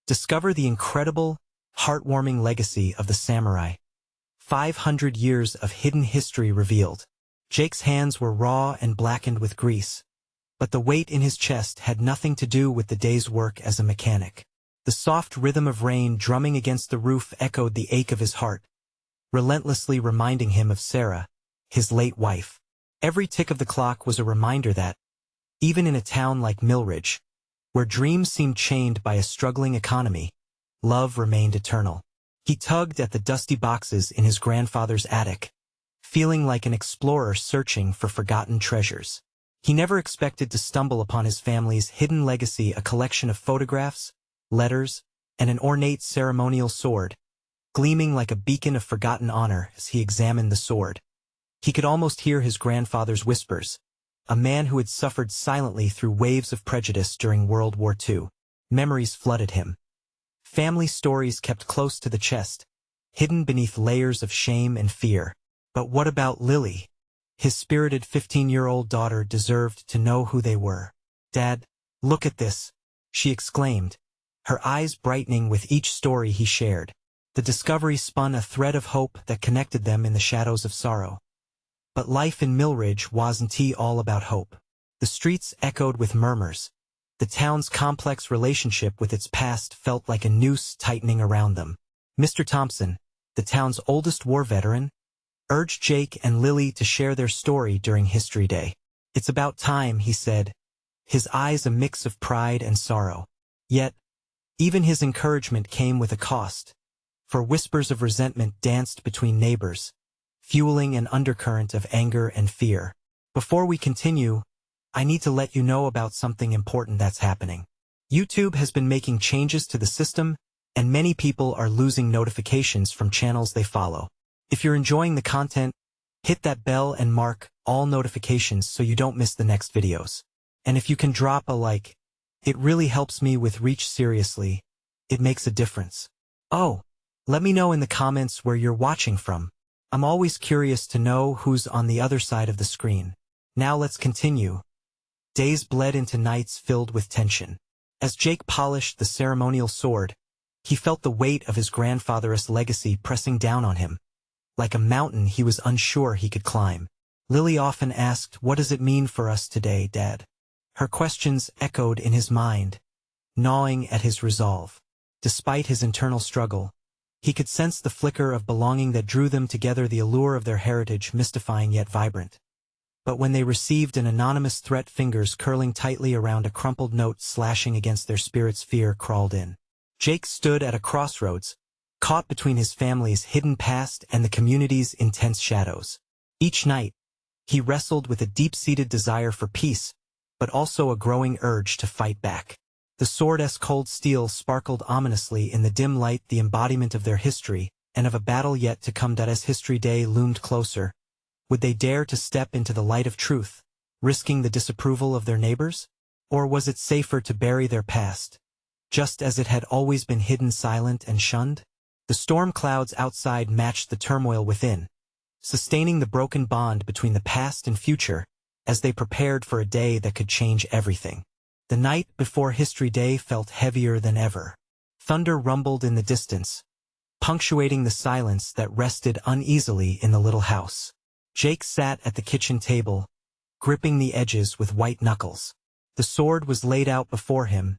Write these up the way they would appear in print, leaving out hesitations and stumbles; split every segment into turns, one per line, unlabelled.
Discover the incredible, heartwarming legacy of the samurai. 500 years of hidden history revealed. Jake's hands were raw and blackened with grease, but the weight in his chest had nothing to do with the day's work as a mechanic. The soft rhythm of rain drumming against the roof echoed the ache of his heart, relentlessly reminding him of Sarah, his late wife. Every tick of the clock was a reminder that, even in a town like Millridge, where dreams seemed chained by a struggling economy, love remained eternal. He tugged at the dusty boxes in his grandfather's attic, feeling like an explorer searching for forgotten treasures. He never expected to stumble upon his family's hidden legacy, a collection of photographs, letters, and an ornate ceremonial sword, gleaming like a beacon of forgotten honor. As he examined the sword, he could almost hear his grandfather's whispers, a man who had suffered silently through waves of prejudice during World War II. Memories flooded him. Family stories kept close to the chest, hidden beneath layers of shame and fear. But what about Lily? His spirited 15-year-old daughter deserved to know who they were. "Dad, look at this," she exclaimed, her eyes brightening with each story he shared. The discovery spun a thread of hope that connected them in the shadows of sorrow. But life in Millridge wasn't all about hope. The streets echoed with murmurs. The town's complex relationship with its past felt like a noose tightening around them. Mr. Thompson, the town's oldest war veteran, urged Jake and Lily to share their story during History Day. "It's about time," he said, his eyes a mix of pride and sorrow. Yet, even his encouragement came with a cost, for whispers of resentment danced between neighbors, fueling an undercurrent of anger and fear. "Before we continue, I need to let you know about something important that's happening. YouTube has been making changes to the system, and many people are losing notifications from channels they follow. If you're enjoying the content, hit that bell and mark all notifications so you don't miss the next videos. And if you can drop a like, it really helps me with reach. Seriously, it makes a difference. Oh, let me know in the comments where you're watching from. I'm always curious to know who's on the other side of the screen. Now let's continue." Days bled into nights filled with tension. As Jake polished the ceremonial sword, he felt the weight of his grandfather's legacy pressing down on him. Like a mountain he was unsure he could climb. Lily often asked, "What does it mean for us today, Dad?" Her questions echoed in his mind, gnawing at his resolve. Despite his internal struggle, he could sense the flicker of belonging that drew them together, the allure of their heritage mystifying yet vibrant. But when they received an anonymous threat, fingers curling tightly around a crumpled note slashing against their spirits, fear crawled in. Jake stood at a crossroads, caught between his family's hidden past and the community's intense shadows. Each night, he wrestled with a deep-seated desire for peace, but also a growing urge to fight back. The sword's cold steel sparkled ominously in the dim light, the embodiment of their history, and of a battle yet to come. As History Day loomed closer, would they dare to step into the light of truth, risking the disapproval of their neighbors? Or was it safer to bury their past, just as it had always been, hidden, silent, and shunned? The storm clouds outside matched the turmoil within, sustaining the broken bond between the past and future as they prepared for a day that could change everything. The night before History Day felt heavier than ever. Thunder rumbled in the distance, punctuating the silence that rested uneasily in the little house. Jake sat at the kitchen table, gripping the edges with white knuckles. The sword was laid out before him,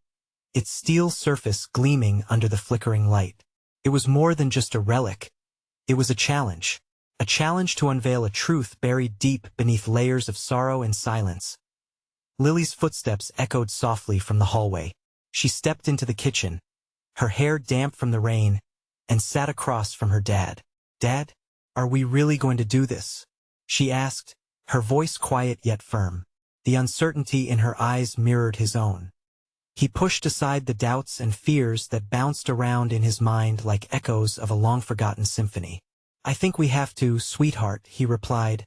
its steel surface gleaming under the flickering light. It was more than just a relic. It was a challenge to unveil a truth buried deep beneath layers of sorrow and silence. Lily's footsteps echoed softly from the hallway. She stepped into the kitchen, her hair damp from the rain, and sat across from her dad. "Dad, are we really going to do this?" she asked, her voice quiet yet firm. The uncertainty in her eyes mirrored his own. He pushed aside the doubts and fears that bounced around in his mind like echoes of a long-forgotten symphony. "I think we have to, sweetheart," he replied,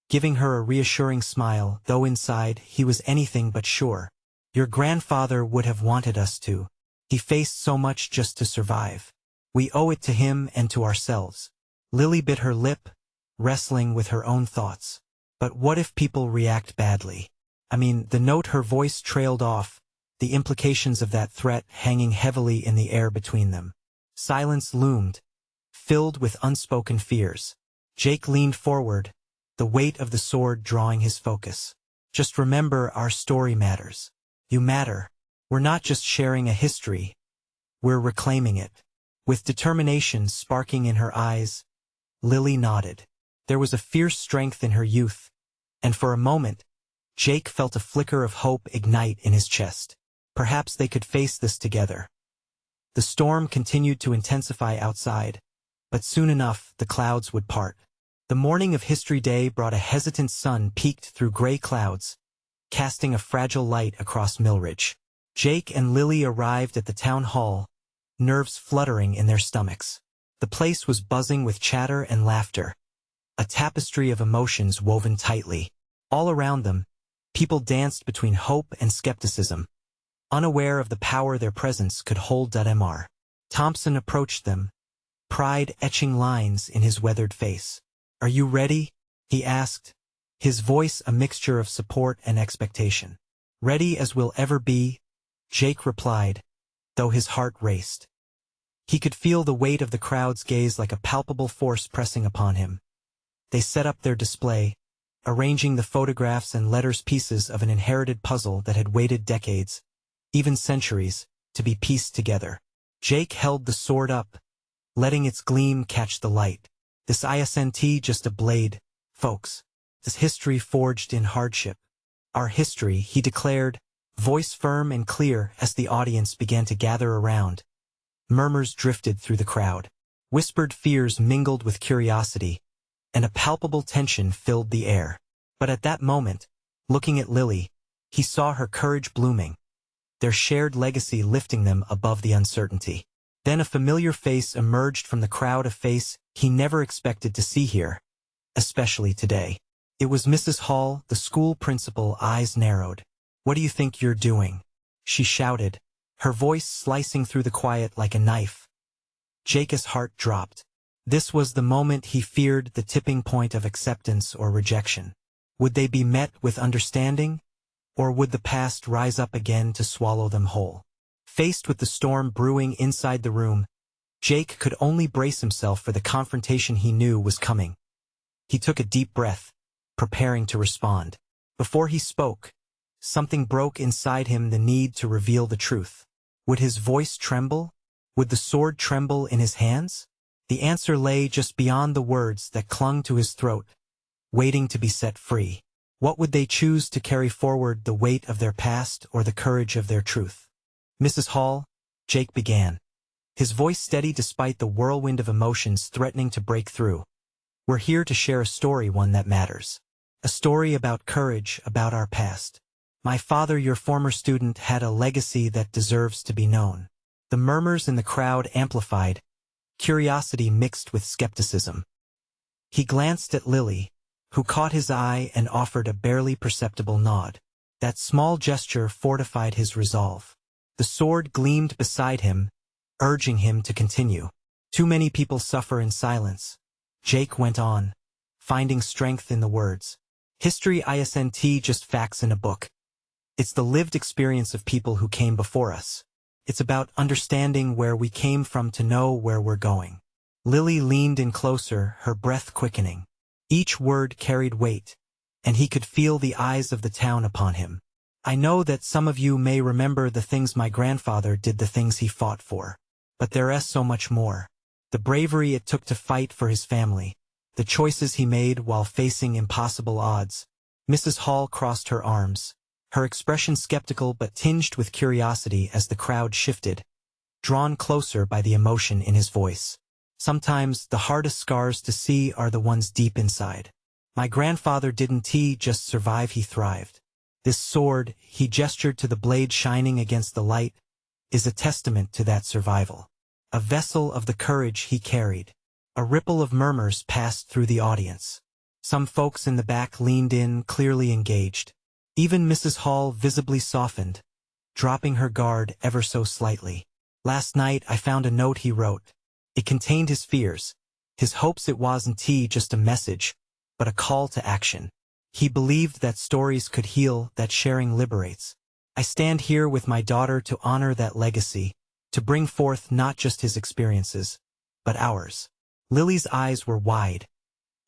giving her a reassuring smile, though inside he was anything but sure. "Your grandfather would have wanted us to. He faced so much just to survive. We owe it to him and to ourselves." Lily bit her lip, wrestling with her own thoughts. But what if people react badly? The note, her voice trailed off, the implications of that threat hanging heavily in the air between them. Silence loomed, filled with unspoken fears. Jake leaned forward, the weight of the sword drawing his focus. Just remember, our story matters. You matter. We're not just sharing a history, we're reclaiming it. With determination sparking in her eyes, Lily nodded. There was a fierce strength in her youth, and for a moment, Jake felt a flicker of hope ignite in his chest. Perhaps they could face this together. The storm continued to intensify outside, but soon enough the clouds would part. The morning of History Day brought a hesitant sun peeked through gray clouds, casting a fragile light across Millridge. Jake and Lily arrived at the town hall, nerves fluttering in their stomachs. The place was buzzing with chatter and laughter, a tapestry of emotions woven tightly. All around them, people danced between hope and skepticism, unaware of the power their presence could hold. Mr. Thompson approached them, pride etching lines in his weathered face. "Are you ready?" he asked, his voice a mixture of support and expectation. "Ready as we'll ever be," Jake replied, though his heart raced. He could feel the weight of the crowd's gaze like a palpable force pressing upon him. They set up their display, arranging the photographs and letters, pieces of an inherited puzzle that had waited decades, even centuries, to be pieced together. Jake held the sword up, letting its gleam catch the light. "This isn't just a blade, folks. This history forged in hardship. Our history," he declared, voice firm and clear as the audience began to gather around. Murmurs drifted through the crowd. Whispered fears mingled with curiosity, and a palpable tension filled the air. But at that moment, looking at Lily, he saw her courage blooming, their shared legacy lifting them above the uncertainty. Then a familiar face emerged from the crowd, a face he never expected to see here, especially today. It was Mrs. Hall, the school principal. Eyes narrowed. "What do you think you're doing?" she shouted, her voice slicing through the quiet like a knife. Jake's heart dropped. This was the moment he feared, the tipping point of acceptance or rejection. Would they be met with understanding, or would the past rise up again to swallow them whole? Faced with the storm brewing inside the room, Jake could only brace himself for the confrontation he knew was coming. He took a deep breath, preparing to respond. Before he spoke, something broke inside him, the need to reveal the truth. Would his voice tremble? Would the sword tremble in his hands? The answer lay just beyond the words that clung to his throat, waiting to be set free. What would they choose to carry forward, the weight of their past or the courage of their truth? "Mrs. Hall," Jake began, his voice steady despite the whirlwind of emotions threatening to break through. "We're here to share a story, one that matters. A story about courage, about our past. My father, your former student, had a legacy that deserves to be known." The murmurs in the crowd amplified, curiosity mixed with skepticism. He glanced at Lily, who caught his eye and offered a barely perceptible nod. That small gesture fortified his resolve. The sword gleamed beside him, urging him to continue. "Too many people suffer in silence," Jake went on, finding strength in the words. "History isn't just facts in a book. It's the lived experience of people who came before us. It's about understanding where we came from to know where we're going." Lily leaned in closer, her breath quickening. Each word carried weight, and he could feel the eyes of the town upon him. "I know that some of you may remember the things my grandfather did, the things he fought for. But there's so much more. The bravery it took to fight for his family, the choices he made while facing impossible odds." Mrs. Hall crossed her arms, her expression skeptical but tinged with curiosity as the crowd shifted, drawn closer by the emotion in his voice. "Sometimes the hardest scars to see are the ones deep inside. My grandfather didn't just survive, he thrived. This sword," he gestured to the blade shining against the light, "is a testament to that survival. A vessel of the courage he carried." A ripple of murmurs passed through the audience. Some folks in the back leaned in, clearly engaged. Even Mrs. Hall visibly softened, dropping her guard ever so slightly. "Last night I found a note he wrote. It contained his fears, his hopes. It wasn't just a message, but a call to action. He believed that stories could heal, that sharing liberates. I stand here with my daughter to honor that legacy, to bring forth not just his experiences, but ours. Lily's eyes were wide,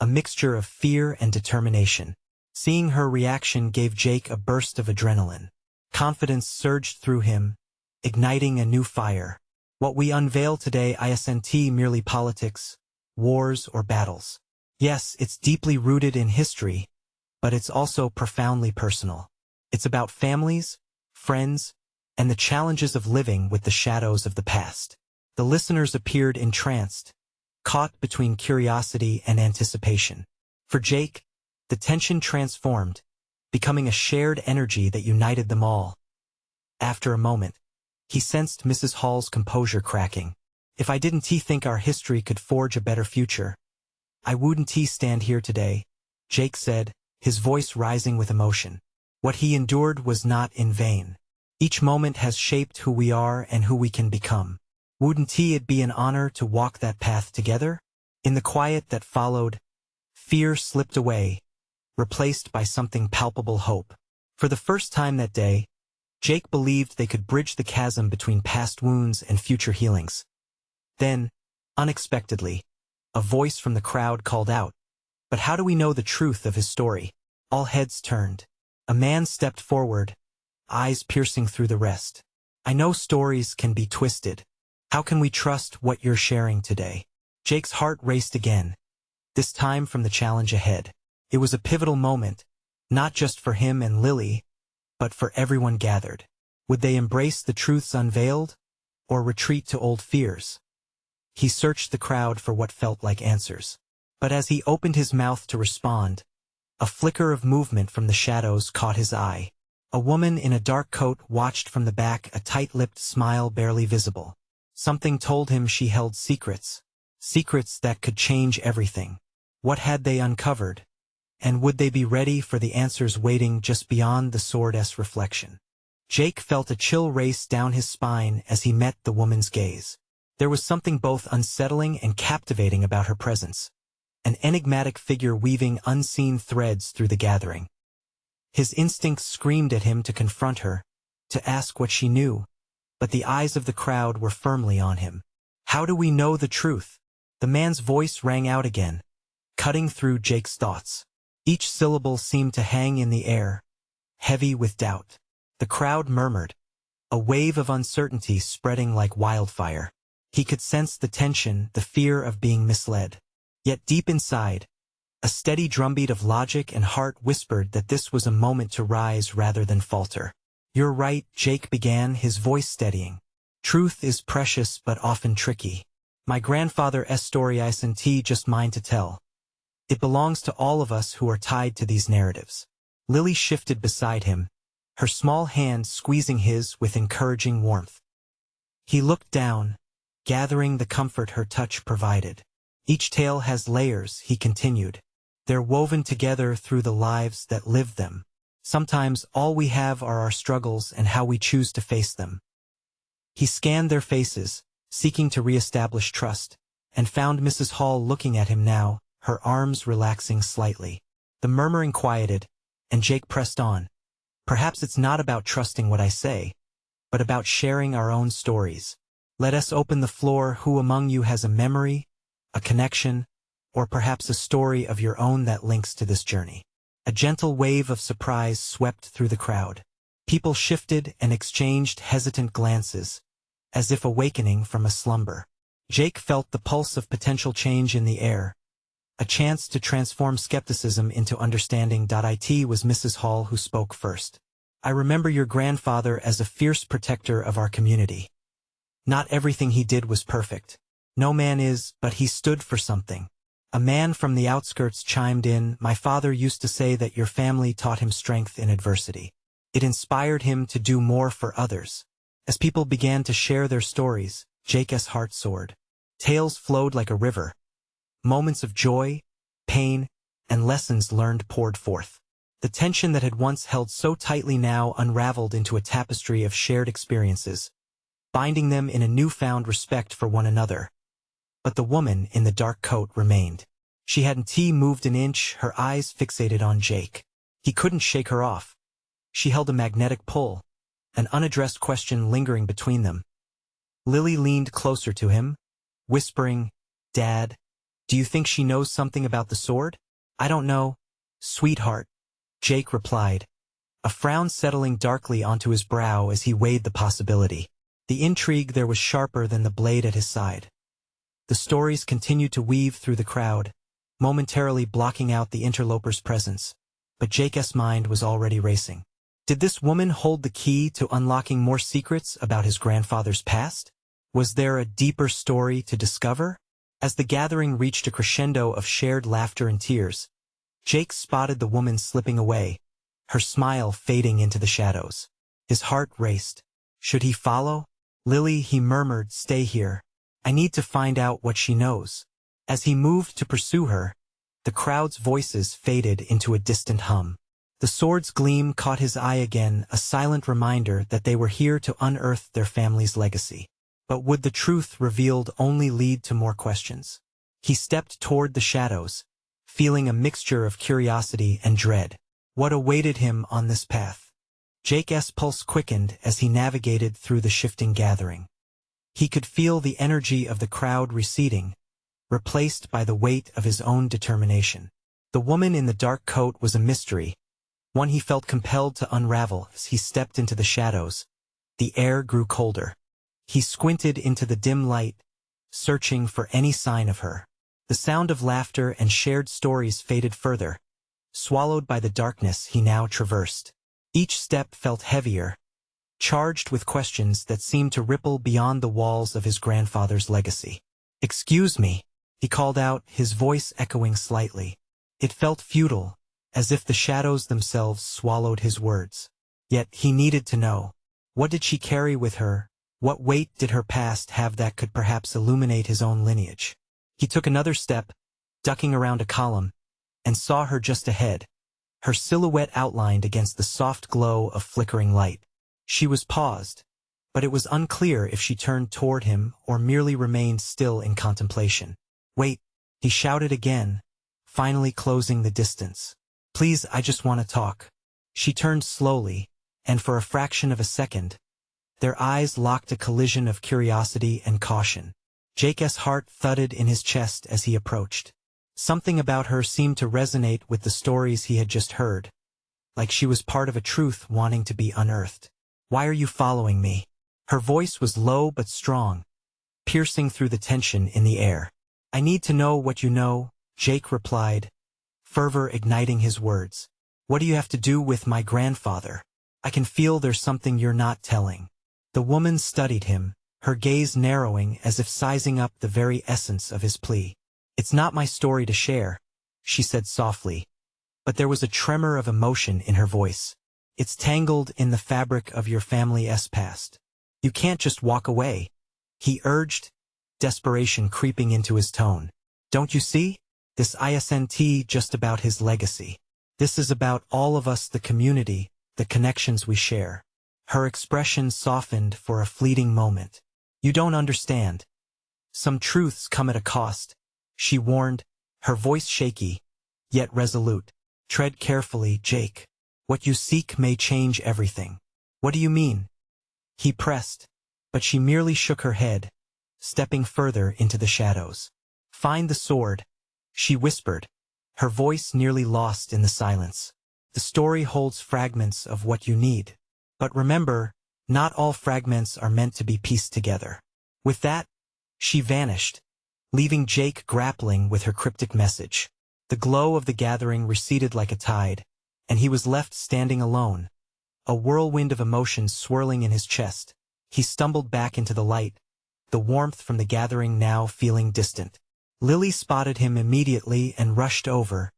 a mixture of fear and determination. Seeing her reaction gave Jake a burst of adrenaline. Confidence surged through him, igniting a new fire. What we unveil today isn't merely politics, wars, or battles. Yes, it's deeply rooted in history, but it's also profoundly personal. It's about families, friends, and the challenges of living with the shadows of the past. The listeners appeared entranced, caught between curiosity and anticipation. For Jake, the tension transformed, becoming a shared energy that united them all. After a moment, he sensed Mrs. Hall's composure cracking. If I didn't think our history could forge a better future, I wouldn't stand here today, Jake said, his voice rising with emotion. What he endured was not in vain. Each moment has shaped who we are and who we can become. Wouldn't it be an honor to walk that path together? In the quiet that followed, fear slipped away, replaced by something palpable: hope. For the first time that day, Jake believed they could bridge the chasm between past wounds and future healings. Then, unexpectedly, a voice from the crowd called out, "But how do we know the truth of his story?" All heads turned. A man stepped forward, eyes piercing through the rest. "I know stories can be twisted. How can we trust what you're sharing today?" Jake's heart raced again, this time from the challenge ahead. It was a pivotal moment, not just for him and Lily, but for everyone gathered. Would they embrace the truths unveiled, or retreat to old fears? He searched the crowd for what felt like answers. But as he opened his mouth to respond, a flicker of movement from the shadows caught his eye. A woman in a dark coat watched from the back, a tight-lipped smile barely visible. Something told him she held secrets, secrets that could change everything. What had they uncovered? And would they be ready for the answers waiting just beyond the sword's reflection? Jake felt a chill race down his spine as he met the woman's gaze. There was something both unsettling and captivating about her presence, an enigmatic figure weaving unseen threads through the gathering. His instincts screamed at him to confront her, to ask what she knew, but the eyes of the crowd were firmly on him. "How do we know the truth?" The man's voice rang out again, cutting through Jake's thoughts. Each syllable seemed to hang in the air, heavy with doubt. The crowd murmured, a wave of uncertainty spreading like wildfire. He could sense the tension, the fear of being misled. Yet deep inside, a steady drumbeat of logic and heart whispered that this was a moment to rise rather than falter. "You're right," Jake began, his voice steadying. "Truth is precious but often tricky. My grandfather's story isn't just mine to tell. It belongs to all of us who are tied to these narratives." Lily shifted beside him, her small hand squeezing his with encouraging warmth. He looked down, gathering the comfort her touch provided. "Each tale has layers," he continued. "They're woven together through the lives that lived them. Sometimes all we have are our struggles and how we choose to face them." He scanned their faces, seeking to reestablish trust, and found Mrs. Hall looking at him now, her arms relaxing slightly. The murmuring quieted, and Jake pressed on. "Perhaps it's not about trusting what I say, but about sharing our own stories. Let us open the floor. Who among you has a memory, a connection, or perhaps a story of your own that links to this journey?" A gentle wave of surprise swept through the crowd. People shifted and exchanged hesitant glances, as if awakening from a slumber. Jake felt the pulse of potential change in the air, a chance to transform skepticism into understanding. It was Mrs. Hall who spoke first. "I remember your grandfather as a fierce protector of our community. Not everything he did was perfect. No man is, but he stood for something." A man from the outskirts chimed in, "My father used to say that your family taught him strength in adversity. It inspired him to do more for others." As people began to share their stories, Jake's heart soared. Tales flowed like a river. Moments of joy, pain, and lessons learned poured forth. The tension that had once held so tightly now unraveled into a tapestry of shared experiences, binding them in a newfound respect for one another. But the woman in the dark coat remained. She hadn't moved an inch, her eyes fixated on Jake. He couldn't shake her off. She held a magnetic pull, an unaddressed question lingering between them. Lily leaned closer to him, whispering, "Dad, do you think she knows something about the sword?" "I don't know, sweetheart," Jake replied, a frown settling darkly onto his brow as he weighed the possibility. The intrigue there was sharper than the blade at his side. The stories continued to weave through the crowd, momentarily blocking out the interloper's presence, but Jake's mind was already racing. Did this woman hold the key to unlocking more secrets about his grandfather's past? Was there a deeper story to discover? As the gathering reached a crescendo of shared laughter and tears, Jake spotted the woman slipping away, her smile fading into the shadows. His heart raced. Should he follow? "Lily," he murmured, "stay here. I need to find out what she knows." As he moved to pursue her, the crowd's voices faded into a distant hum. The sword's gleam caught his eye again, a silent reminder that they were here to unearth their family's legacy. But would the truth revealed only lead to more questions? He stepped toward the shadows, feeling a mixture of curiosity and dread. What awaited him on this path? Jake's pulse quickened as he navigated through the shifting gathering. He could feel the energy of the crowd receding, replaced by the weight of his own determination. The woman in the dark coat was a mystery, one he felt compelled to unravel. As he stepped into the shadows, the air grew colder. He squinted into the dim light, searching for any sign of her. The sound of laughter and shared stories faded further, swallowed by the darkness he now traversed. Each step felt heavier, charged with questions that seemed to ripple beyond the walls of his grandfather's legacy. "Excuse me," he called out, his voice echoing slightly. It felt futile, as if the shadows themselves swallowed his words. Yet he needed to know. What did she carry with her? What weight did her past have that could perhaps illuminate his own lineage? He took another step, ducking around a column, and saw her just ahead, her silhouette outlined against the soft glow of flickering light. She was paused, but it was unclear if she turned toward him or merely remained still in contemplation. "Wait," he shouted again, finally closing the distance. "Please, I just want to talk." She turned slowly, and for a fraction of a second, their eyes locked, a collision of curiosity and caution. Jake's heart thudded in his chest as he approached. Something about her seemed to resonate with the stories he had just heard, like she was part of a truth wanting to be unearthed. "Why are you following me?" Her voice was low but strong, piercing through the tension in the air. "I need to know what you know," Jake replied, fervor igniting his words. "What do you have to do with my grandfather? I can feel there's something you're not telling." The woman studied him, her gaze narrowing as if sizing up the very essence of his plea. "It's not my story to share," she said softly, but there was a tremor of emotion in her voice. "It's tangled in the fabric of your family's past. You can't just walk away," he urged, desperation creeping into his tone. "Don't you see? This isn't just about his legacy. This is about all of us, the community, the connections we share." Her expression softened for a fleeting moment. "You don't understand. Some truths come at a cost," she warned, her voice shaky, yet resolute. "Tread carefully, Jake. What you seek may change everything." "What do you mean?" he pressed, but she merely shook her head, stepping further into the shadows. "Find the sword," she whispered, her voice nearly lost in the silence. "The story holds fragments of what you need. But remember, not all fragments are meant to be pieced together." With that, she vanished, leaving Jake grappling with her cryptic message. The glow of the gathering receded like a tide, and he was left standing alone, a whirlwind of emotions swirling in his chest. He stumbled back into the light, the warmth from the gathering now feeling distant. Lily spotted him immediately and rushed over,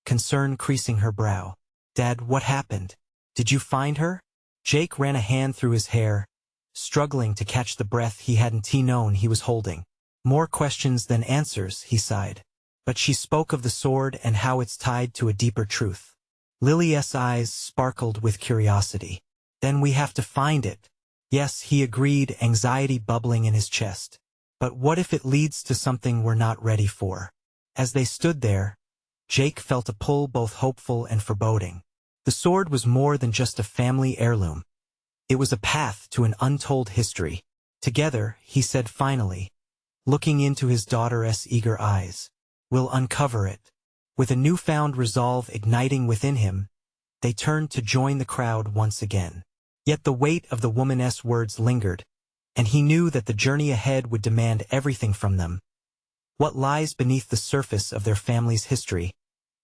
concern creasing her brow. "Dad, what happened? Did you find her?" Jake ran a hand through his hair, struggling to catch the breath he hadn't known he was holding. "More questions than answers," he sighed. But she spoke of the sword and how it's tied to a deeper truth. Lily's eyes sparkled with curiosity. "Then we have to find it." "Yes," he agreed, anxiety bubbling in his chest. "But what if it leads to something we're not ready for?" As they stood there, Jake felt a pull both hopeful and foreboding. The sword was more than just a family heirloom. It was a path to an untold history. Together, he said finally, looking into his daughter's eager eyes, "We'll uncover it." With a newfound resolve igniting within him, they turned to join the crowd once again. Yet the weight of the woman's words lingered, and he knew that the journey ahead would demand everything from them. What lies beneath the surface of their family's history,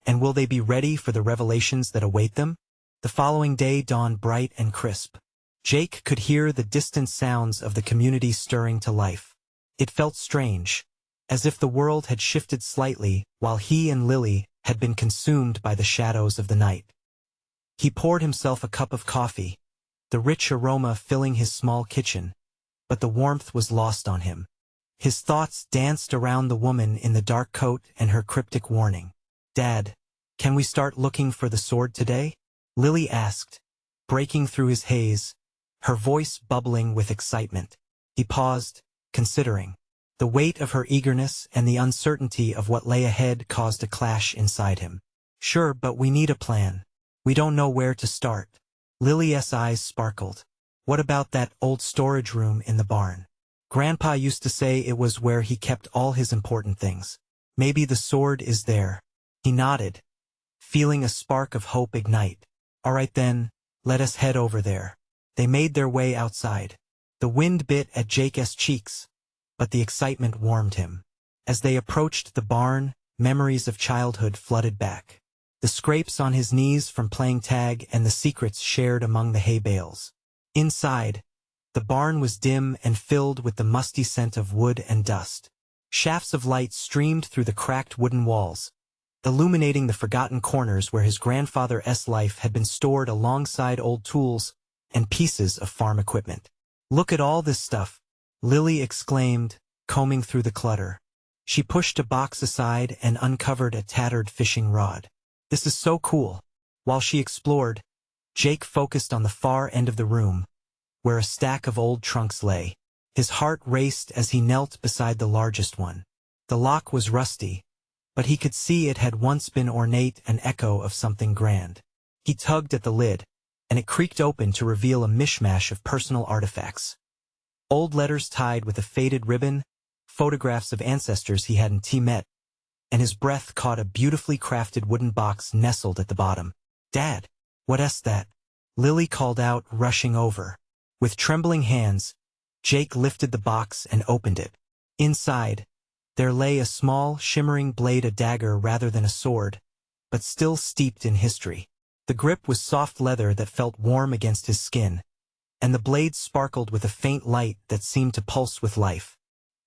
and will they be ready for the revelations that await them? The following day dawned bright and crisp. Jake could hear the distant sounds of the community stirring to life. It felt strange, as if the world had shifted slightly while he and Lily had been consumed by the shadows of the night. He poured himself a cup of coffee, the rich aroma filling his small kitchen, but the warmth was lost on him. His thoughts danced around the woman in the dark coat and her cryptic warning. "Dad, can we start looking for the sword today?" Lily asked, breaking through his haze, her voice bubbling with excitement. He paused, considering. The weight of her eagerness and the uncertainty of what lay ahead caused a clash inside him. "Sure, but we need a plan. We don't know where to start." Lily's eyes sparkled. "What about that old storage room in the barn? Grandpa used to say it was where he kept all his important things. Maybe the sword is there." He nodded, feeling a spark of hope ignite. "All right then, let us head over there." They made their way outside. The wind bit at Jake's cheeks, but the excitement warmed him. As they approached the barn, memories of childhood flooded back. The scrapes on his knees from playing tag and the secrets shared among the hay bales. Inside, the barn was dim and filled with the musty scent of wood and dust. Shafts of light streamed through the cracked wooden walls, illuminating the forgotten corners where his grandfather's life had been stored alongside old tools and pieces of farm equipment. "Look at all this stuff," Lily exclaimed, combing through the clutter. She pushed a box aside and uncovered a tattered fishing rod. "This is so cool." While she explored, Jake focused on the far end of the room, where a stack of old trunks lay. His heart raced as he knelt beside the largest one. The lock was rusty, but he could see it had once been ornate, an echo of something grand. He tugged at the lid, and it creaked open to reveal a mishmash of personal artifacts. Old letters tied with a faded ribbon, photographs of ancestors he hadn't met, and his breath caught a beautifully crafted wooden box nestled at the bottom. "Dad, what's that?" Lily called out, rushing over. With trembling hands, Jake lifted the box and opened it. Inside, there lay a small, shimmering blade, a dagger rather than a sword, but still steeped in history. The grip was soft leather that felt warm against his skin, and the blade sparkled with a faint light that seemed to pulse with life.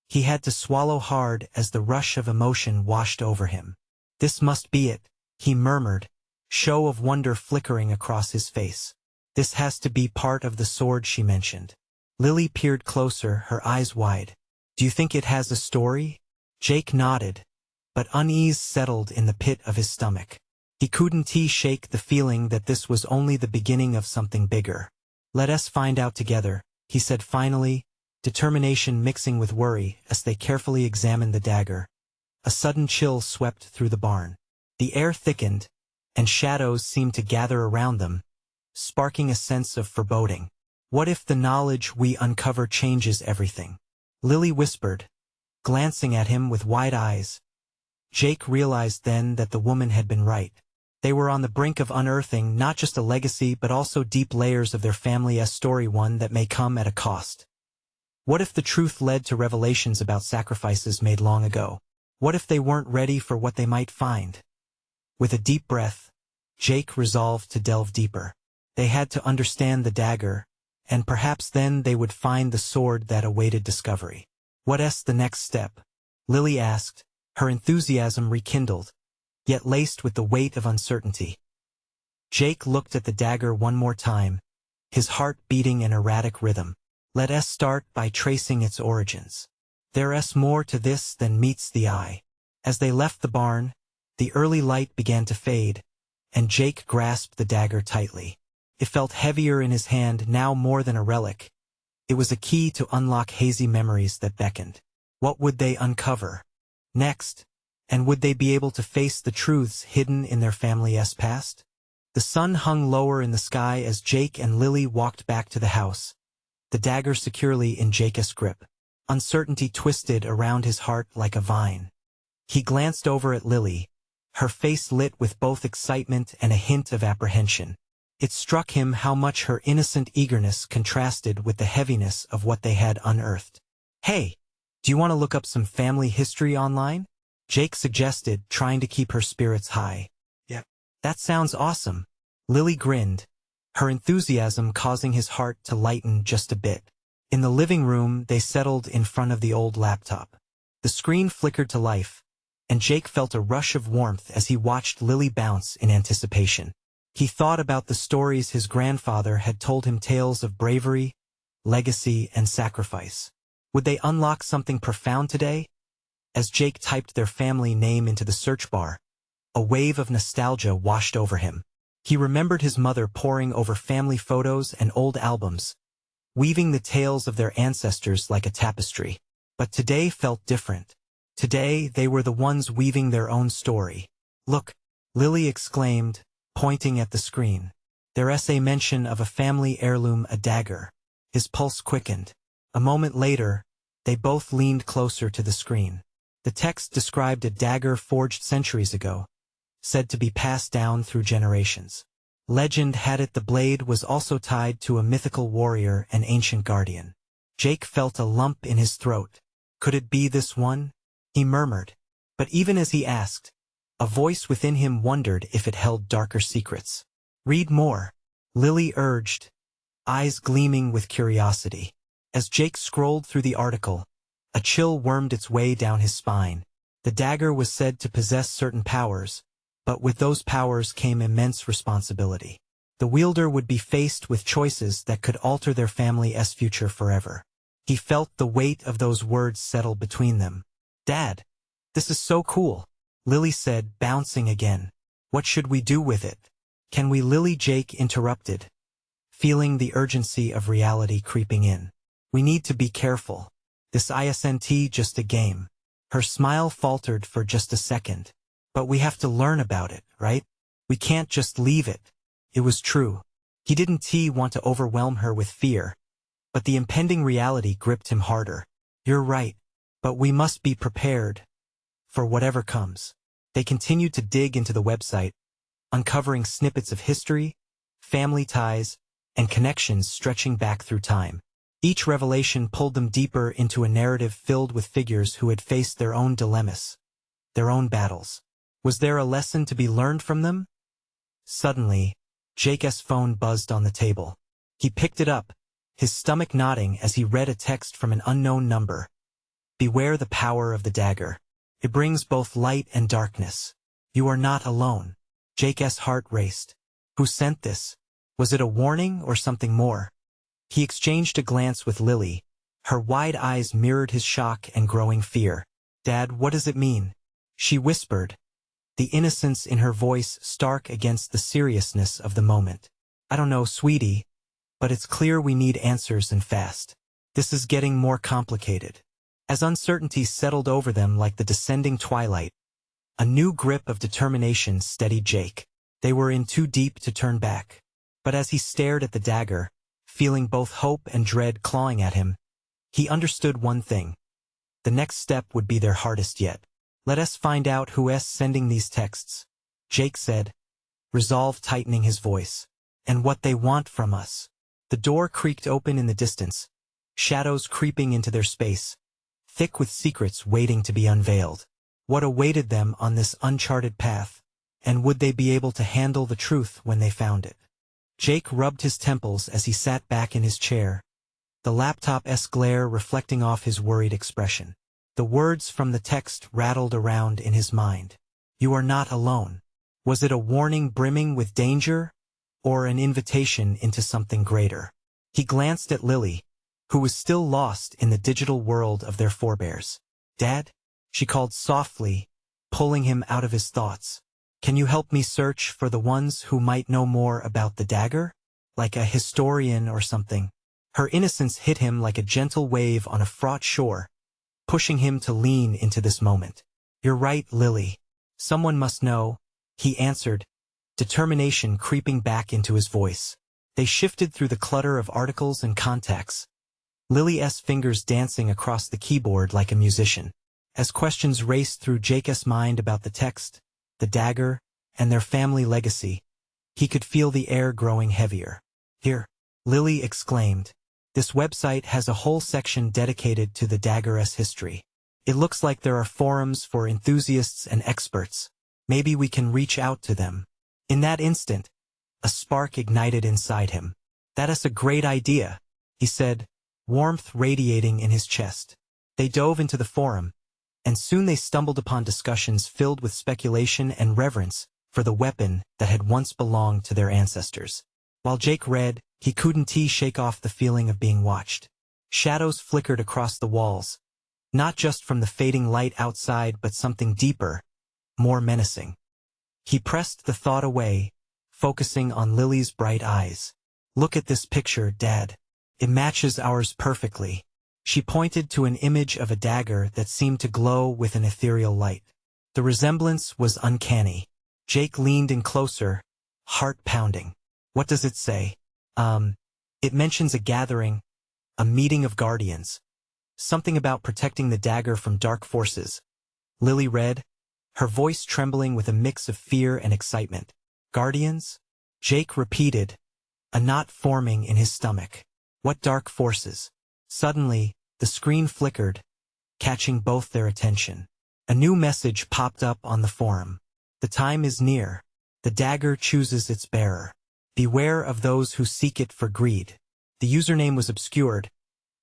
He had to swallow hard as the rush of emotion washed over him. "This must be it," he murmured, show of wonder flickering across his face. "This has to be part of the sword," she mentioned. Lily peered closer, her eyes wide. "Do you think it has a story?" Jake nodded, but unease settled in the pit of his stomach. He couldn't shake the feeling that this was only the beginning of something bigger. "Let us find out together," he said finally, determination mixing with worry as they carefully examined the dagger. A sudden chill swept through the barn. The air thickened, and shadows seemed to gather around them, sparking a sense of foreboding. "What if the knowledge we uncover changes everything?" Lily whispered, glancing at him with wide eyes. Jake realized then that the woman had been right. They were on the brink of unearthing not just a legacy but also deep layers of their family's story, one that may come at a cost. What if the truth led to revelations about sacrifices made long ago? What if they weren't ready for what they might find? With a deep breath, Jake resolved to delve deeper. They had to understand the dagger, and perhaps then they would find the sword that awaited discovery. "What's the next step?" Lily asked, her enthusiasm rekindled, yet laced with the weight of uncertainty. Jake looked at the dagger one more time, his heart beating an erratic rhythm. "Let us start by tracing its origins. There's more to this than meets the eye." As they left the barn, the early light began to fade, and Jake grasped the dagger tightly. It felt heavier in his hand now more than a relic. It was a key to unlock hazy memories that beckoned. What would they uncover next, and would they be able to face the truths hidden in their family's past? The sun hung lower in the sky as Jake and Lily walked back to the house, the dagger securely in Jake's grip. Uncertainty twisted around his heart like a vine. He glanced over at Lily, her face lit with both excitement and a hint of apprehension. It struck him how much her innocent eagerness contrasted with the heaviness of what they had unearthed. "Hey, do you want to look up some family history online?" Jake suggested, trying to keep her spirits high. "Yeah, that sounds awesome." Lily grinned, her enthusiasm causing his heart to lighten just a bit. In the living room, they settled in front of the old laptop. The screen flickered to life, and Jake felt a rush of warmth as he watched Lily bounce in anticipation. He thought about the stories his grandfather had told him, tales of bravery, legacy, and sacrifice. Would they unlock something profound today? As Jake typed their family name into the search bar, a wave of nostalgia washed over him. He remembered his mother poring over family photos and old albums, weaving the tales of their ancestors like a tapestry. But today felt different. Today, they were the ones weaving their own story. "Look," Lily exclaimed, pointing at the screen. Their essay mention of a family heirloom, a dagger. His pulse quickened. A moment later, they both leaned closer to the screen. The text described a dagger forged centuries ago, said to be passed down through generations. Legend had it the blade was also tied to a mythical warrior and ancient guardian. Jake felt a lump in his throat. Could it be this one? He murmured. But even as he asked, a voice within him wondered if it held darker secrets. "Read more," Lily urged, eyes gleaming with curiosity. As Jake scrolled through the article, a chill wormed its way down his spine. The dagger was said to possess certain powers, but with those powers came immense responsibility. The wielder would be faced with choices that could alter their family's future forever. He felt the weight of those words settle between them. "Dad, this is so cool," Lily said, bouncing again. "What should we do with it?" "Can we?" Jake interrupted, feeling the urgency of reality creeping in. "We need to be careful. This isn't just a game." Her smile faltered for just a second. "But we have to learn about it, right? We can't just leave it." It was true. He didn't want to overwhelm her with fear, but the impending reality gripped him harder. "You're right, but we must be prepared for whatever comes." They continued to dig into the website, uncovering snippets of history, family ties, and connections stretching back through time. Each revelation pulled them deeper into a narrative filled with figures who had faced their own dilemmas, their own battles. Was there a lesson to be learned from them? Suddenly, Jake's phone buzzed on the table. He picked it up, his stomach knotting as he read a text from an unknown number. "Beware the power of the dagger. It brings both light and darkness. You are not alone." Jake's heart raced. Who sent this? Was it a warning or something more? He exchanged a glance with Lily. Her wide eyes mirrored his shock and growing fear. "Dad, what does it mean?" she whispered, the innocence in her voice stark against the seriousness of the moment. "I don't know, sweetie, but it's clear we need answers and fast. This is getting more complicated." As uncertainty settled over them like the descending twilight, a new grip of determination steadied Jake. They were in too deep to turn back. But as he stared at the dagger, feeling both hope and dread clawing at him, he understood one thing. The next step would be their hardest yet. "Let us find out who's sending these texts," Jake said, resolve tightening his voice. "And what they want from us." The door creaked open in the distance, shadows creeping into their space, thick with secrets waiting to be unveiled. What awaited them on this uncharted path, and would they be able to handle the truth when they found it? Jake rubbed his temples as he sat back in his chair, the laptop's glare reflecting off his worried expression. The words from the text rattled around in his mind. "You are not alone." Was it a warning brimming with danger, or an invitation into something greater? He glanced at Lily, who was still lost in the digital world of their forebears. "Dad?" she called softly, pulling him out of his thoughts. "Can you help me search for the ones who might know more about the dagger? Like a historian or something?" Her innocence hit him like a gentle wave on a fraught shore, pushing him to lean into this moment. "You're right, Lily. Someone must know," he answered, determination creeping back into his voice. They shifted through the clutter of articles and contacts, Lily's fingers dancing across the keyboard like a musician. As questions raced through Jake's mind about the text, the dagger, and their family legacy, he could feel the air growing heavier. "Here," Lily exclaimed. "This website has a whole section dedicated to the dagger's history. It looks like there are forums for enthusiasts and experts. Maybe we can reach out to them." In that instant, a spark ignited inside him. "That is a great idea," he said, warmth radiating in his chest. They dove into the forum, and soon they stumbled upon discussions filled with speculation and reverence for the weapon that had once belonged to their ancestors. While Jake read, he couldn't shake off the feeling of being watched. Shadows flickered across the walls, not just from the fading light outside but something deeper, more menacing. He pressed the thought away, focusing on Lily's bright eyes. "Look at this picture, Dad. It matches ours perfectly." She pointed to an image of a dagger that seemed to glow with an ethereal light. The resemblance was uncanny. Jake leaned in closer, heart pounding. "What does it say?" It mentions a gathering, a meeting of guardians. Something about protecting the dagger from dark forces." Lily read, her voice trembling with a mix of fear and excitement. "Guardians?" Jake repeated, a knot forming in his stomach. "What dark forces?" Suddenly, the screen flickered, catching both their attention. A new message popped up on the forum. "The time is near. The dagger chooses its bearer. Beware of those who seek it for greed." The username was obscured,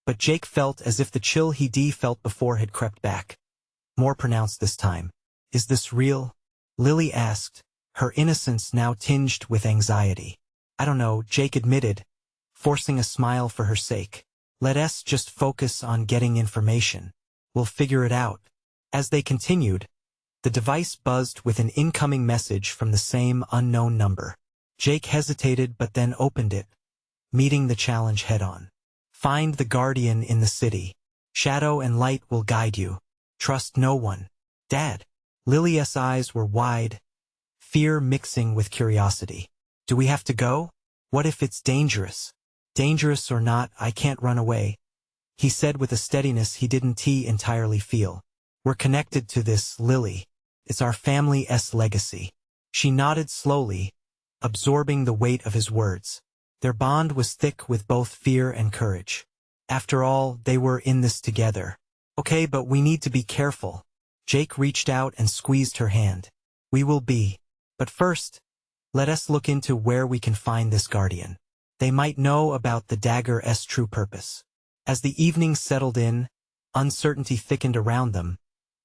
but Jake felt as if the chill he felt before had crept back. More pronounced this time. "Is this real?" Lily asked, her innocence now tinged with anxiety. "I don't know," Jake admitted, forcing a smile for her sake. "Let us just focus on getting information. We'll figure it out." As they continued, the device buzzed with an incoming message from the same unknown number. Jake hesitated but then opened it, meeting the challenge head-on. "Find the guardian in the city. Shadow and light will guide you. Trust no one." "Dad." Lily's eyes were wide, fear mixing with curiosity. "Do we have to go? What if it's dangerous?" "Dangerous or not, I can't run away," he said with a steadiness he didn't entirely feel. "We're connected to this, Lily. It's our family's legacy." She nodded slowly, absorbing the weight of his words. Their bond was thick with both fear and courage. After all, they were in this together. "Okay, but we need to be careful." Jake reached out and squeezed her hand. "We will be. But first, let us look into where we can find this guardian. They might know about the dagger's true purpose." As the evening settled in, uncertainty thickened around them,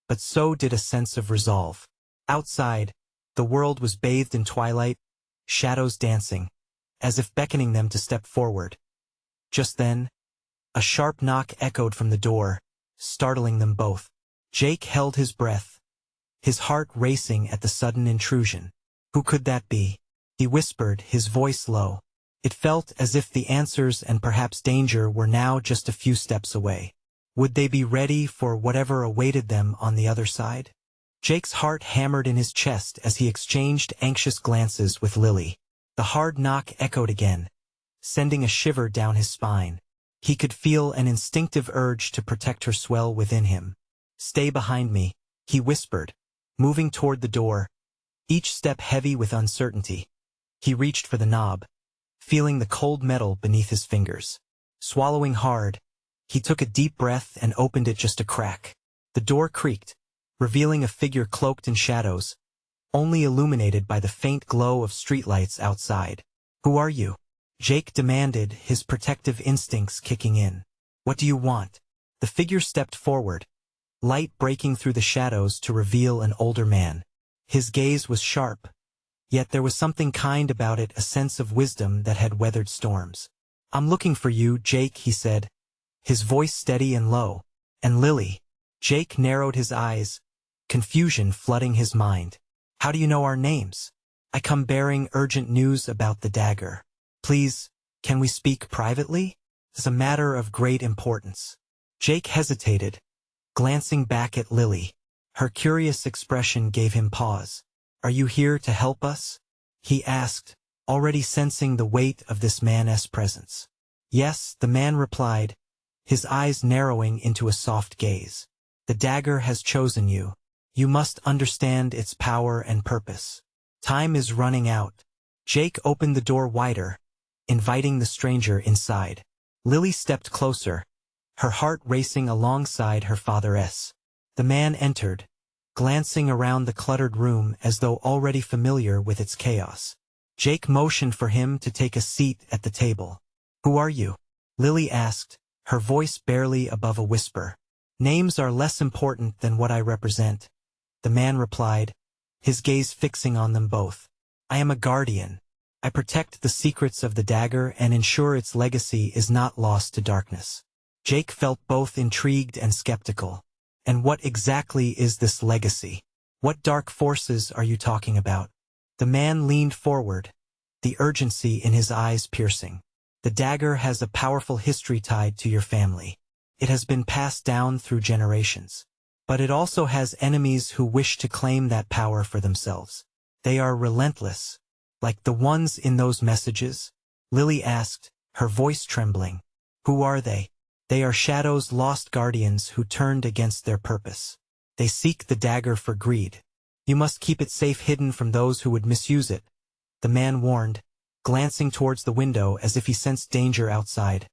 but so did a sense of resolve. Outside, the world was bathed in twilight, shadows dancing, as if beckoning them to step forward. Just then, a sharp knock echoed from the door, startling them both. Jake held his breath, his heart racing at the sudden intrusion. "Who could that be?" he whispered, his voice low. It felt as if the answers and perhaps danger were now just a few steps away. Would they be ready for whatever awaited them on the other side? Jake's heart hammered in his chest as he exchanged anxious glances with Lily. The hard knock echoed again, sending a shiver down his spine. He could feel an instinctive urge to protect her swell within him. "Stay behind me," he whispered, moving toward the door, each step heavy with uncertainty. He reached for the knob, feeling the cold metal beneath his fingers. Swallowing hard, he took a deep breath and opened it just a crack. The door creaked, revealing a figure cloaked in shadows, only illuminated by the faint glow of streetlights outside. "Who are you?" Jake demanded, his protective instincts kicking in. "What do you want?" The figure stepped forward, light breaking through the shadows to reveal an older man. His gaze was sharp, yet there was something kind about it, a sense of wisdom that had weathered storms. "I'm looking for you, Jake," he said, his voice steady and low. "And Lily." Jake narrowed his eyes, confusion flooding his mind. "How do you know our names?" "I come bearing urgent news about the dagger. Please, can we speak privately? It's a matter of great importance." Jake hesitated, glancing back at Lily. Her curious expression gave him pause. "Are you here to help us?" he asked, already sensing the weight of this man's presence. Yes, the man replied, his eyes narrowing into a soft gaze. The dagger has chosen you. You must understand its power and purpose. Time is running out. Jake opened the door wider, inviting the stranger inside. Lily stepped closer, her heart racing alongside her father's. The man entered, glancing around the cluttered room as though already familiar with its chaos. Jake motioned for him to take a seat at the table. "Who are you?" Lily asked, her voice barely above a whisper. "Names are less important than what I represent," the man replied, his gaze fixing on them both. "I am a guardian. I protect the secrets of the dagger and ensure its legacy is not lost to darkness." Jake felt both intrigued and skeptical. "And what exactly is this legacy? What dark forces are you talking about?" The man leaned forward, the urgency in his eyes piercing. "The dagger has a powerful history tied to your family. It has been passed down through generations. But it also has enemies who wish to claim that power for themselves. They are relentless, like the ones in those messages?" Lily asked, her voice trembling. "Who are they?" "They are Shadow's lost guardians who turned against their purpose. They seek the dagger for greed. You must keep it safe hidden from those who would misuse it," the man warned, glancing towards the window as if he sensed danger outside.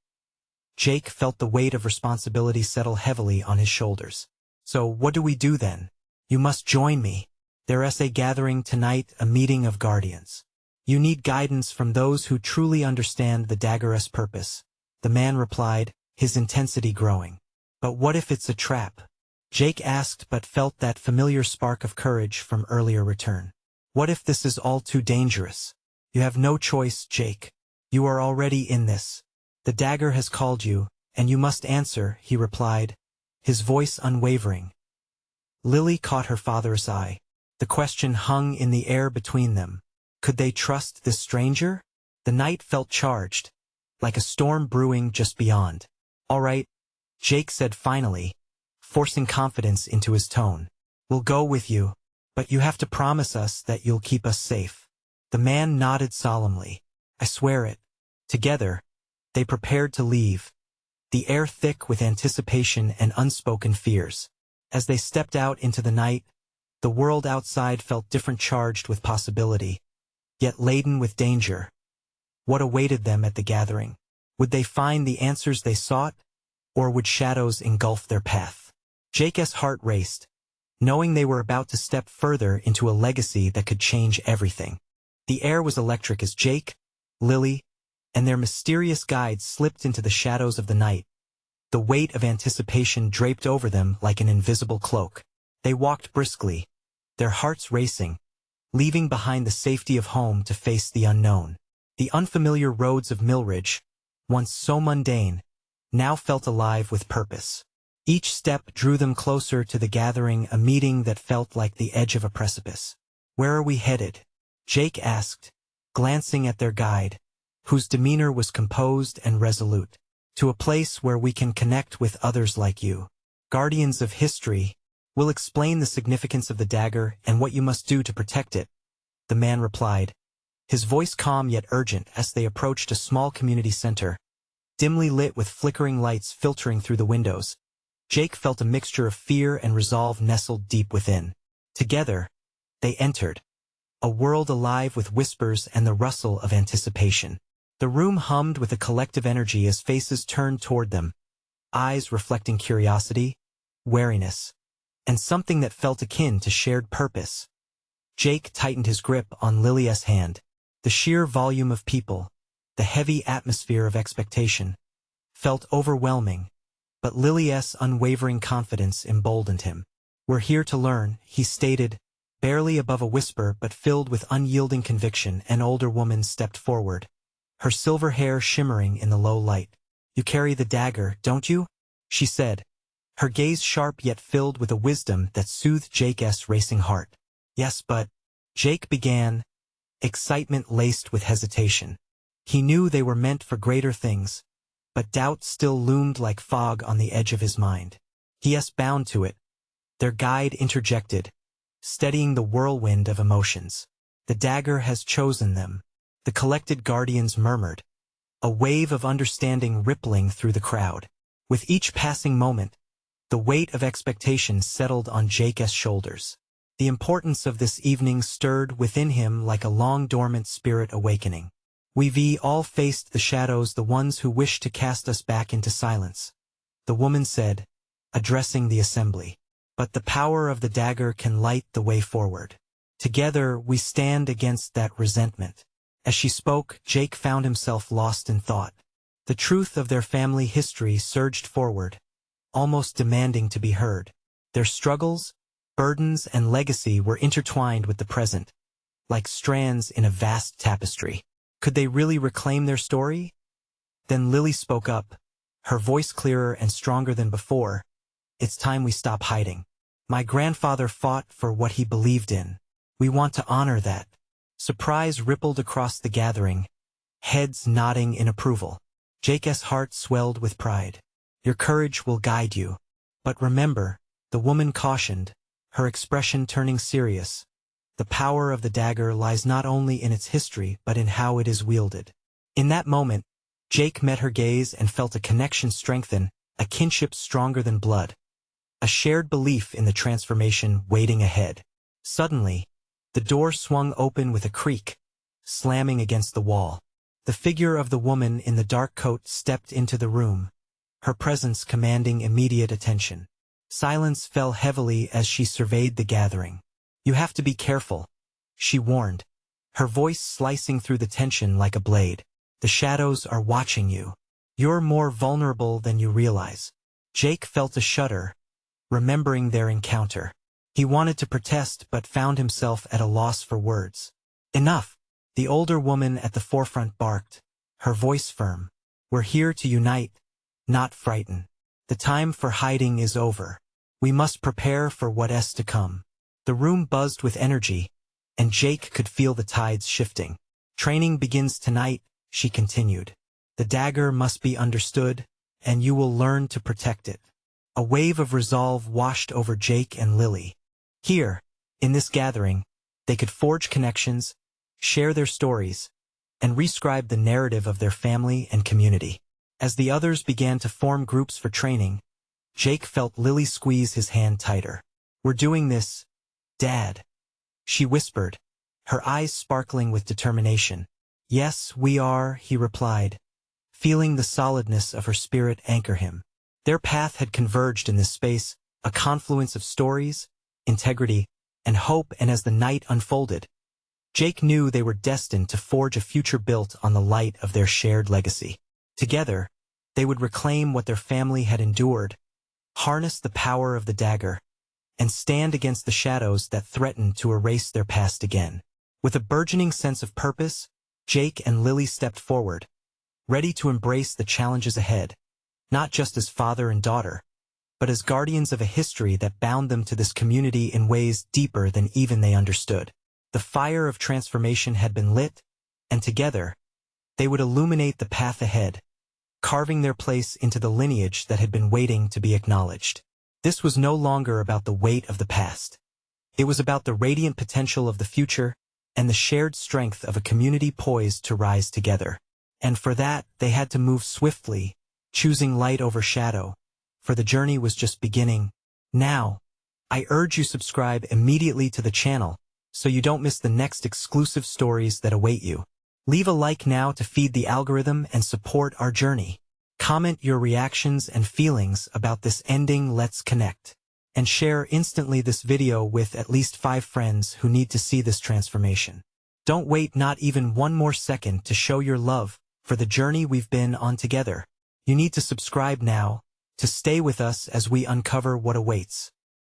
Jake felt the weight of responsibility settle heavily on his shoulders. "So what do we do then?" "You must join me. There's a gathering tonight, a meeting of guardians. You need guidance from those who truly understand the dagger's purpose," the man replied, his intensity growing. "But what if it's a trap?" Jake asked, but felt that familiar spark of courage from earlier return. "What if this is all too dangerous?" "You have no choice, Jake. You are already in this. The dagger has called you, and you must answer," he replied, his voice unwavering. Lily caught her father's eye. The question hung in the air between them. Could they trust this stranger? The night felt charged, like a storm brewing just beyond. "All right," Jake said finally, forcing confidence into his tone. "We'll go with you, but you have to promise us that you'll keep us safe." The man nodded solemnly. "I swear it." Together, they prepared to leave, the air thick with anticipation and unspoken fears. As they stepped out into the night, the world outside felt different, charged with possibility, yet laden with danger. What awaited them at the gathering? Would they find the answers they sought, or would shadows engulf their path? Jake's heart raced, knowing they were about to step further into a legacy that could change everything. The air was electric as Jake, Lily, and their mysterious guide slipped into the shadows of the night. The weight of anticipation draped over them like an invisible cloak. They walked briskly, their hearts racing, leaving behind the safety of home to face the unknown. The unfamiliar roads of Millridge, once so mundane, now felt alive with purpose. Each step drew them closer to the gathering, a meeting that felt like the edge of a precipice. "Where are we headed?" Jake asked, glancing at their guide, whose demeanor was composed and resolute. "To a place where we can connect with others like you. Guardians of history. We'll explain the significance of the dagger and what you must do to protect it," the man replied, his voice calm yet urgent as they approached a small community center, dimly lit with flickering lights filtering through the windows. Jake felt a mixture of fear and resolve nestled deep within. Together, they entered, a world alive with whispers and the rustle of anticipation. The room hummed with a collective energy as faces turned toward them, eyes reflecting curiosity, wariness, and something that felt akin to shared purpose. Jake tightened his grip on Lily's hand. The sheer volume of people, the heavy atmosphere of expectation, felt overwhelming, but Lily's unwavering confidence emboldened him. "We're here to learn," he stated, barely above a whisper but filled with unyielding conviction. An older woman stepped forward, her silver hair shimmering in the low light. "You carry the dagger, don't you?" she said, her gaze sharp yet filled with a wisdom that soothed Jake's racing heart. "Yes, but," Jake began, excitement laced with hesitation. He knew they were meant for greater things, but doubt still loomed like fog on the edge of his mind. "He's bound to it," their guide interjected, steadying the whirlwind of emotions. The dagger has chosen them. The collected guardians murmured, a wave of understanding rippling through the crowd. With each passing moment, the weight of expectation settled on Jake's shoulders. The importance of this evening stirred within him like a long-dormant spirit awakening. We've all faced the shadows, the ones who wish to cast us back into silence, the woman said, addressing the assembly. But the power of the dagger can light the way forward. Together we stand against that resentment. As she spoke, Jake found himself lost in thought. The truth of their family history surged forward, almost demanding to be heard. Their struggles, burdens, and legacy were intertwined with the present, like strands in a vast tapestry. Could they really reclaim their story? Then Lily spoke up, her voice clearer and stronger than before. It's time we stop hiding. My grandfather fought for what he believed in. We want to honor that. Surprise rippled across the gathering, heads nodding in approval. Jake's heart swelled with pride. Your courage will guide you. But remember, the woman cautioned, her expression turning serious. The power of the dagger lies not only in its history but in how it is wielded. In that moment, Jake met her gaze and felt a connection strengthen, a kinship stronger than blood. A shared belief in the transformation waiting ahead. Suddenly, the door swung open with a creak, slamming against the wall. The figure of the woman in the dark coat stepped into the room, her presence commanding immediate attention. Silence fell heavily as she surveyed the gathering. You have to be careful, she warned, her voice slicing through the tension like a blade. The shadows are watching you. You're more vulnerable than you realize. Jake felt a shudder, remembering their encounter. He wanted to protest but found himself at a loss for words. Enough, the older woman at the forefront barked, her voice firm. We're here to unite, not frighten. The time for hiding is over. We must prepare for what's to come. The room buzzed with energy, and Jake could feel the tides shifting. Training begins tonight, she continued. The dagger must be understood, and you will learn to protect it. A wave of resolve washed over Jake and Lily. Here, in this gathering, they could forge connections, share their stories, and rescribe the narrative of their family and community. As the others began to form groups for training, Jake felt Lily squeeze his hand tighter. We're doing this, Dad, she whispered, her eyes sparkling with determination. Yes, we are, he replied, feeling the solidness of her spirit anchor him. Their path had converged in this space, a confluence of stories, integrity, and hope, and as the night unfolded, Jake knew they were destined to forge a future built on the light of their shared legacy. Together, they would reclaim what their family had endured, harness the power of the dagger, and stand against the shadows that threatened to erase their past again. With a burgeoning sense of purpose, Jake and Lily stepped forward, ready to embrace the challenges ahead, not just as father and daughter, but as guardians of a history that bound them to this community in ways deeper than even they understood. The fire of transformation had been lit, and together, they would illuminate the path ahead, carving their place into the lineage that had been waiting to be acknowledged. This was no longer about the weight of the past. It was about the radiant potential of the future and the shared strength of a community poised to rise together. And for that, they had to move swiftly, choosing light over shadow, for the journey was just beginning. Now, I urge you subscribe immediately to the channel so you don't miss the next exclusive stories that await you. Leave a like now to feed the algorithm and support our journey. Comment your reactions and feelings about this ending. Let's connect. And share instantly this video with at least 5 friends who need to see this transformation. Don't wait not even one more second to show your love for the journey we've been on together. You need to subscribe now to stay with us as we uncover what awaits.